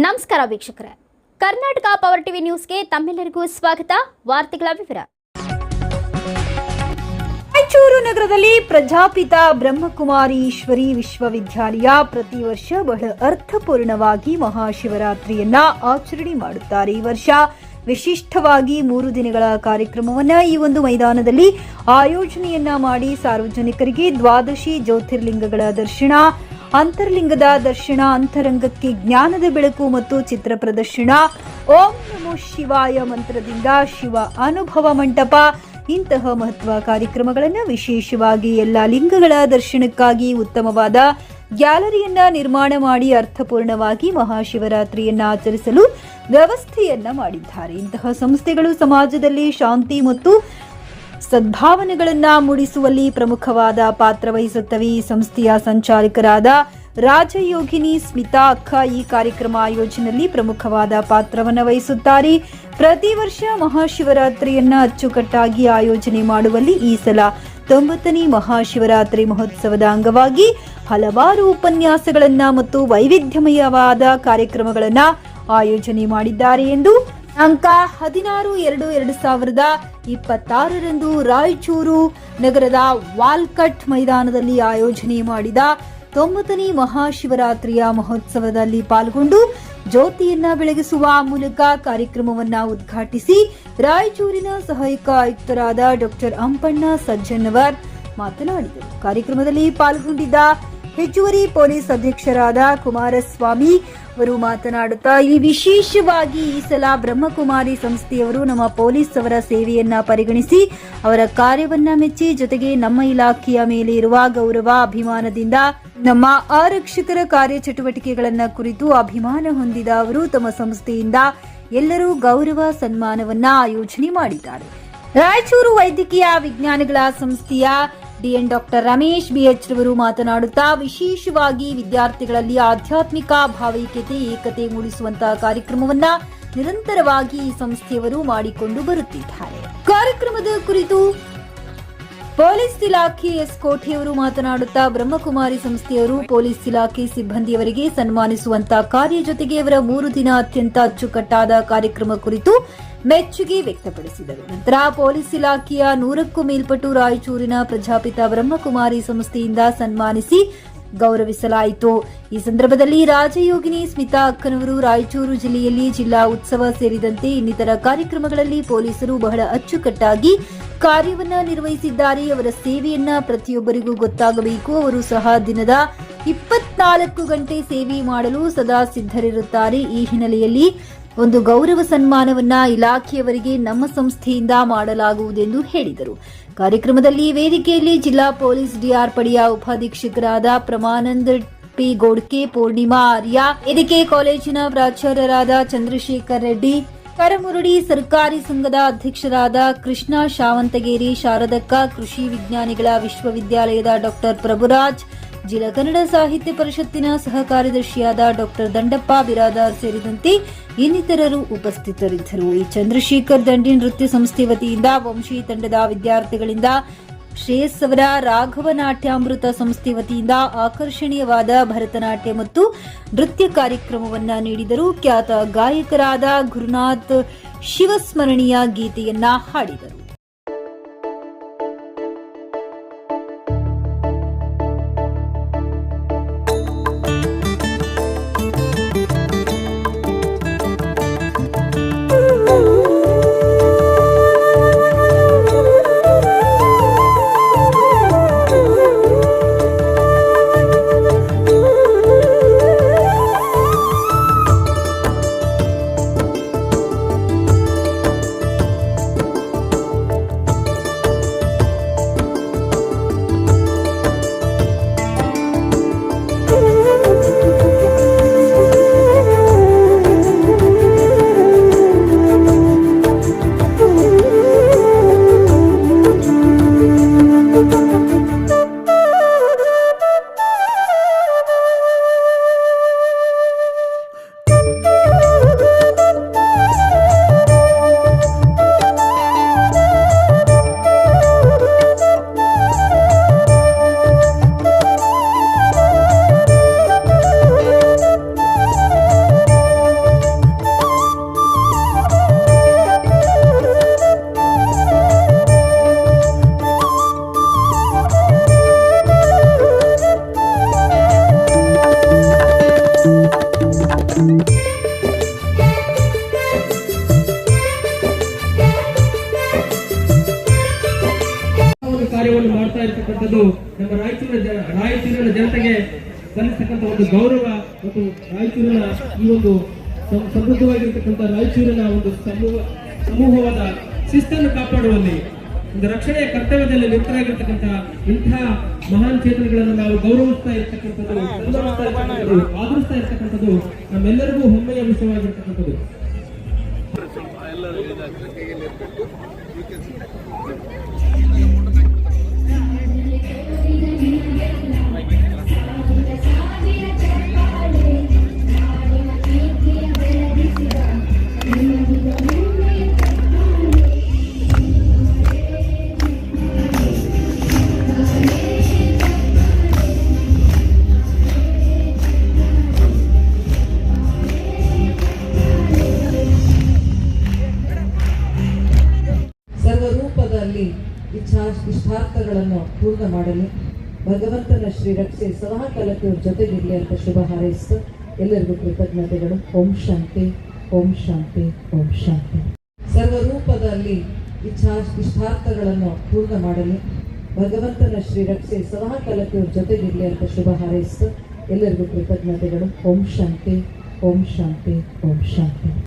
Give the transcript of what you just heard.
ನಮಸ್ಕಾರ ವೀಕ್ಷಕರೇ, Karnataka power TV ನ್ಯೂಸ್ಗೆ ತಮ್ಮೆಲ್ಲರಿಗೂ ಸ್ವಾಗತ. ವಾರ್ತೆಗಳ ವಿವರ. ರಾಯಚೂರು ನಗರದಲ್ಲಿ ಪ್ರಜಾಪಿತ ಬ್ರಹ್ಮಕುಮಾರಿ ಈಶ್ವರಿ ವಿಶ್ವವಿದ್ಯಾಲಯ ಪ್ರತಿ ವರ್ಷ ಬಹಳ ಅರ್ಥಪೂರ್ಣವಾಗಿ ಮಹಾಶಿವರಾತ್ರಿಯನ್ನ ಆಚರಣೆ ಮಾಡುತ್ತಾರೆ. ಈ ವರ್ಷ ವಿಶಿಷ್ಟವಾಗಿ 3 ದಿನಗಳ ಕಾರ್ಯಕ್ರಮವನ್ನ ಈ ಒಂದು ಮೈದಾನದಲ್ಲಿ ಆಯೋಜನೆಯನ್ನ ಮಾಡಿ ಸಾರ್ವಜನಿಕರಿಗೆ ದ್ವಾದಶಿ ಜ್ಯೋತಿರ್ಲಿಂಗಗಳ ದರ್ಶನ, ಅಂತರ್ಲಿಂಗದ ದರ್ಶನ, ಅಂತರಂಗಕ್ಕೆ ಜ್ಞಾನದ ಬೆಳಕು ಮತ್ತು ಚಿತ್ರ ಪ್ರದರ್ಶನ, ಓಂ ನಮೋ ಶಿವಾಯ ಮಂತ್ರದಿಂದ ಶಿವ ಅನುಭವ ಮಂಟಪ ಇಂತಹ ಮಹತ್ವ ಕಾರ್ಯಕ್ರಮಗಳನ್ನು ವಿಶೇಷವಾಗಿ ಎಲ್ಲ ಲಿಂಗಗಳ ದರ್ಶನಕ್ಕಾಗಿ ಉತ್ತಮವಾದ ಗ್ಯಾಲರಿಯನ್ನ ನಿರ್ಮಾಣ ಮಾಡಿ ಅರ್ಥಪೂರ್ಣವಾಗಿ ಮಹಾಶಿವರಾತ್ರಿಯನ್ನ ಆಚರಿಸಲು ವ್ಯವಸ್ಥೆಯನ್ನ ಮಾಡಿದ್ದಾರೆ. ಇಂತಹ ಸಂಸ್ಥೆಗಳು ಸಮಾಜದಲ್ಲಿ ಶಾಂತಿ ಮತ್ತು ಸದ್ಭಾವನೆಗಳನ್ನ ಮೂಡಿಸುವಲ್ಲಿ ಪ್ರಮುಖವಾದ ಪಾತ್ರ ವಹಿಸುತ್ತವೆ. ಈ ಸಂಸ್ಥೆಯ ಸಂಚಾಲಕರಾದ ರಾಜಯೋಗಿನಿ ಸ್ಮಿತಾ ಅಕ್ಕ ಈ ಕಾರ್ಯಕ್ರಮ ಆಯೋಜನೆಯಲ್ಲಿ ಪ್ರಮುಖವಾದ ಪಾತ್ರವನ್ನು ವಹಿಸುತ್ತಾರೆ. ಪ್ರತಿ ವರ್ಷ ಮಹಾಶಿವರಾತ್ರಿಯನ್ನ ಅಚ್ಚುಕಟ್ಟಾಗಿ ಆಯೋಜನೆ ಮಾಡುವಲ್ಲಿ ಈ ಸಲ 90ನೇ ಮಹಾಶಿವರಾತ್ರಿ ಮಹೋತ್ಸವದ ಅಂಗವಾಗಿ ಹಲವಾರು ಉಪನ್ಯಾಸಗಳನ್ನ ಮತ್ತು ವೈವಿಧ್ಯಮಯವಾದ ಕಾರ್ಯಕ್ರಮಗಳನ್ನ ಆಯೋಜನೆ ಮಾಡಿದ್ದಾರೆ ಎಂದು ದಿನಾಂಕ 16/2/2026 ರಾಯಚೂರು ನಗರದ ವಾಲ್ಕಟ್ ಮೈದಾನದಲ್ಲಿ ಆಯೋಜನೆ ಮಾಡಿದ 90ನೇ ಮಹಾಶಿವರಾತ್ರಿಯ ಮಹೋತ್ಸವದಲ್ಲಿ ಪಾಲ್ಗೊಂಡು ಜ್ಯೋತಿಯನ್ನ ಬೆಳಗಿಸುವ ಮೂಲಕ ಕಾರ್ಯಕ್ರಮವನ್ನ ಉದ್ಘಾಟಿಸಿ ರಾಯಚೂರಿನ ಸಹಾಯಕ ಆಯುಕ್ತರಾದ ಡಾಕ್ಟರ್ ಅಂಪಣ್ಣ ಸಜ್ಜನವರ್ ಮಾತನಾಡಿದರು. ಕಾರ್ಯಕ್ರಮದಲ್ಲಿ ಪಾಲ್ಗೊಂಡಿದ್ದ ಹೆಚ್ಚುವರಿ ಪೊಲೀಸ್ ಅಧೀಕ್ಷಕರಾದ ಕುಮಾರಸ್ವಾಮಿ ಅವರು ಮಾತನಾಡುತ್ತಾ, ವಿಶೇಷವಾಗಿ ಈ ಸಲ ಬ್ರಹ್ಮಕುಮಾರಿ ಸಂಸ್ಥೆಯವರು ನಮ್ಮ ಪೊಲೀಸ್ ಅವರ ಸೇವೆಯನ್ನ ಪರಿಗಣಿಸಿ ಅವರ ಕಾರ್ಯವನ್ನ ಮೆಚ್ಚಿ, ಜೊತೆಗೆ ನಮ್ಮ ಇಲಾಖೆಯ ಮೇಲೆ ಇರುವ ಗೌರವ ಅಭಿಮಾನದಿಂದ ನಮ್ಮ ಆರಕ್ಷಕರ ಕಾರ್ಯಚಟುವಟಿಕೆಗಳನ್ನ ಕುರಿತು ಅಭಿಮಾನ ಹೊಂದಿದ ಅವರು ತಮ್ಮ ಸಂಸ್ಥೆಯಿಂದ ಎಲ್ಲರೂ ಗೌರವ ಸನ್ಮಾನವನ್ನ ಆಯೋಜನೆ ಮಾಡಿದ್ದಾರೆ. ರಾಯಚೂರು ವೈದ್ಯಕೀಯ ವಿಜ್ಞಾನಗಳ ಸಂಸ್ಥೆಯ ಡಿಎನ್ ಡಾಕ್ಟರ್ ರಮೇಶ್ ಬಿಎಚ್ ರವರು ಮಾತನಾಡುತ್ತಾ, ವಿಶೇಷವಾಗಿ ವಿದ್ಯಾರ್ಥಿಗಳಲ್ಲಿ ಆಧ್ಯಾತ್ಮಿಕ ಭಾವೈಕ್ಯತೆ, ಏಕತೆ ಮೂಡಿಸುವಂತಹ ಕಾರ್ಯಕ್ರಮವನ್ನ ನಿರಂತರವಾಗಿ ಈ ಸಂಸ್ಥೆಯವರು ಮಾಡಿಕೊಂಡು ಬರುತ್ತಿದ್ದಾರೆ. ಕಾರ್ಯಕ್ರಮದ ಕುರಿತು ಪೊಲೀಸ್ ಇಲಾಖೆ ಎಸ್ ಕೋಠೆಯವರು ಮಾತನಾಡುತ್ತಾ, ಬ್ರಹ್ಮಕುಮಾರಿ ಸಂಸ್ಥೆಯವರು ಪೊಲೀಸ್ ಇಲಾಖೆ ಸಿಬ್ಬಂದಿಯವರಿಗೆ ಸನ್ಮಾನಿಸುವಂತಹ ಕಾರ್ಯ, ಜೊತೆಗೆ ಅವರ 3 ದಿನ ಅತ್ಯಂತ ಅಚ್ಚುಕಟ್ಟಾದ ಕಾರ್ಯಕ್ರಮ ಕುರಿತು ಮೆಚ್ಚುಗೆ ವ್ಯಕ್ತಪಡಿಸಿದರು. ನಂತರ ಪೊಲೀಸ್ ಇಲಾಖೆಯ 100ಕ್ಕೂ ಮೇಲ್ಪಟ್ಟು ರಾಯಚೂರಿನ ಪ್ರಜಾಪಿತ ಬ್ರಹ್ಮಕುಮಾರಿ ಸಂಸ್ಥೆಯಿಂದ ಸನ್ಮಾನಿಸಿ ಗೌರವಿಸಲಾಯಿತು. ಈ ಸಂದರ್ಭದಲ್ಲಿ ರಾಜಯೋಗಿನಿ ಸ್ಮಿತಾ ಅಕ್ಕನವರು ರಾಯಚೂರು ಜಿಲ್ಲೆಯಲ್ಲಿ ಜಿಲ್ಲಾ ಉತ್ಸವ ಸೇರಿದಂತೆ ಇನ್ನಿತರ ಕಾರ್ಯಕ್ರಮಗಳಲ್ಲಿ ಪೊಲೀಸರು ಬಹಳ ಅಚ್ಚುಕಟ್ಟಾಗಿ ಕಾರ್ಯವನ್ನ ನಿರ್ವಹಿಸಿದ್ದಾರೆ. ಅವರ ಸೇವೆಯನ್ನ ಪ್ರತಿಯೊಬ್ಬರಿಗೂ ಗೊತ್ತಾಗಬೇಕು. ಅವರು ಸಹ ದಿನದ 24 ಗಂಟೆ ಸೇವೆ ಮಾಡಲು ಸದಾ ಸಿದ್ಧರಿರುತ್ತಾರೆ. ಈ ಹಿನ್ನೆಲೆಯಲ್ಲಿ ಒಂದು ಗೌರವ ಸನ್ಮಾನವನ್ನ ಇಲಾಖೆಯವರಿಗೆ ನಮ್ಮ ಸಂಸ್ಥೆಯಿಂದ ಮಾಡಲಾಗುವುದೆಂದು ಹೇಳಿದರು. ಕಾರ್ಯಕ್ರಮದಲ್ಲಿ ವೇದಿಕೆಯಲ್ಲಿ ಜಿಲ್ಲಾ ಪೊಲೀಸ್ ಡಿಆರ್ ಪಡೆಯ ಉಪಾಧೀಕ್ಷಕರಾದ ಪ್ರಮಾನಂದ ಪಿ ಗೋಡ್ಕೆ, ಪೂರ್ಣಿಮಾ ಆರ್ಯ, ವೇದಿಕೆ ಕಾಲೇಜಿನ ಪ್ರಾಚಾರ್ಯರಾದ ಚಂದ್ರಶೇಖರ್ ರೆಡ್ಡಿ, ಕರಮುರಡಿ ಸರ್ಕಾರಿ ಸಂಘದ ಅಧ್ಯಕ್ಷರಾದ ಕೃಷ್ಣ ಶಾವಂತಗೇರಿ, ಶಾರದಕ್ಕ, ಕೃಷಿ ವಿಜ್ಞಾನಿಗಳ ವಿಶ್ವವಿದ್ಯಾಲಯದ ಡಾಕ್ಟರ್ ಪ್ರಭುರಾಜ್, ಜಿಲ್ಲಾ ಕನ್ನಡ ಸಾಹಿತ್ಯ ಪರಿಷತ್ತಿನ ಸಹ ಕಾರ್ಯದರ್ಶಿಯಾದ ಡಾಕ್ಟರ್ ದಂಡಪ್ಪ ಬಿರಾದಾರ್ ಸೇರಿದಂತೆ ಇನ್ನಿತರರು ಉಪಸ್ಥಿತರಿದ್ದರು. ಈ ಚಂದ್ರಶೇಖರ್ ದಂಡಿ ನೃತ್ಯ ಸಂಸ್ಥೆ ವತಿಯಿಂದ ವಂಶಿ ತಂಡದ ವಿದ್ಯಾರ್ಥಿಗಳಿಂದ ಶ್ರೇಯಸ್ ಅವರ ರಾಘವ ನಾಟ್ಯಾಮೃತ ಸಂಸ್ಥೆ ವತಿಯಿಂದ ಆಕರ್ಷಣೀಯವಾದ ಭರತನಾಟ್ಯ ಮತ್ತು ನೃತ್ಯ ಕಾರ್ಯಕ್ರಮವನ್ನ ನೀಡಿದರು. ಖ್ಯಾತ ಗಾಯಕರಾದ ಗುರುನಾಥ್ ಶಿವಸ್ಮರಣೀಯ ಗೀತೆಯನ್ನ ಹಾಡಿದರು. ಕಾರ್ಯವನ್ನು ಮಾಡ್ತಾ ಇರ್ತಕ್ಕಂಥದ್ದು ನಮ್ಮ ರಾಯಚೂರಿನ ಜನತೆಗೆ ಸಲ್ಲಿಸ್ತಕ್ಕಂಥ ಒಂದು ಗೌರವ ಮತ್ತು ರಾಯಚೂರಿನ ಈ ಒಂದು ಸಮೃದ್ಧವಾಗಿರ್ತಕ್ಕಂಥ ರಾಯಚೂರಿನ ಒಂದು ಸಮೂಹವಾದ ಶಿಸ್ತನ್ನು ಕಾಪಾಡುವಲ್ಲಿ ಒಂದು ರಕ್ಷಣೆಯ ಕರ್ತವ್ಯದಲ್ಲಿ ನಿರತರಾಗಿರ್ತಕ್ಕಂಥ ಇಂತಹ ಮಹಾನ್ ಚೇತನಗಳನ್ನು ನಾವು ಗೌರವಿಸ್ತಾ ಇರ್ತಕ್ಕಂಥದ್ದು, ಆದರಿಸ್ತಾ ಇರ್ತಕ್ಕಂಥದ್ದು ನಮ್ಮೆಲ್ಲರಿಗೂ ಹೆಮ್ಮೆಯ ವಿಷಯವಾಗಿರ್ತಕ್ಕಂಥದ್ದು. ಸರ್ವರೂಪದಲ್ಲಿ ಇಷ್ಟಾರ್ಥಗಳನ್ನು ಪೂರ್ಣ ಮಾಡಲಿ ಭಗವಂತನ ಶ್ರೀ ರಕ್ಷೆ ಸದಾ ಕಾಲಕ್ಕೆ ಜೊತೆಗಿರಲಿ ಅಂತ ಶುಭ ಹಾರೈಸ್ತು ಎಲ್ಲರಿಗೂ ಕೃತಜ್ಞತೆಗಳು. ಓಂ ಶಾಂತಿ, ಓಂ ಶಾಂತಿ, ಓಂ ಶಾಂತಿ. ಸರ್ವರೂಪದಲ್ಲಿ ಇಷ್ಟಾರ್ಥಗಳನ್ನು ಪೂರ್ಣ ಮಾಡಲಿ ಭಗವಂತನ ಶ್ರೀ ರಕ್ಷೆ ಸದಾ ಕಾಲಕ್ಕೆ ಜೊತೆಗಿರಲಿ ಅಂತ ಶುಭ ಹಾರೈಸ್ತು ಎಲ್ಲರಿಗೂ ಕೃತಜ್ಞತೆಗಳು. ಓಂ ಶಾಂತಿ, ಓಂ ಶಾಂತಿ, ಓಂ ಶಾಂತಿ.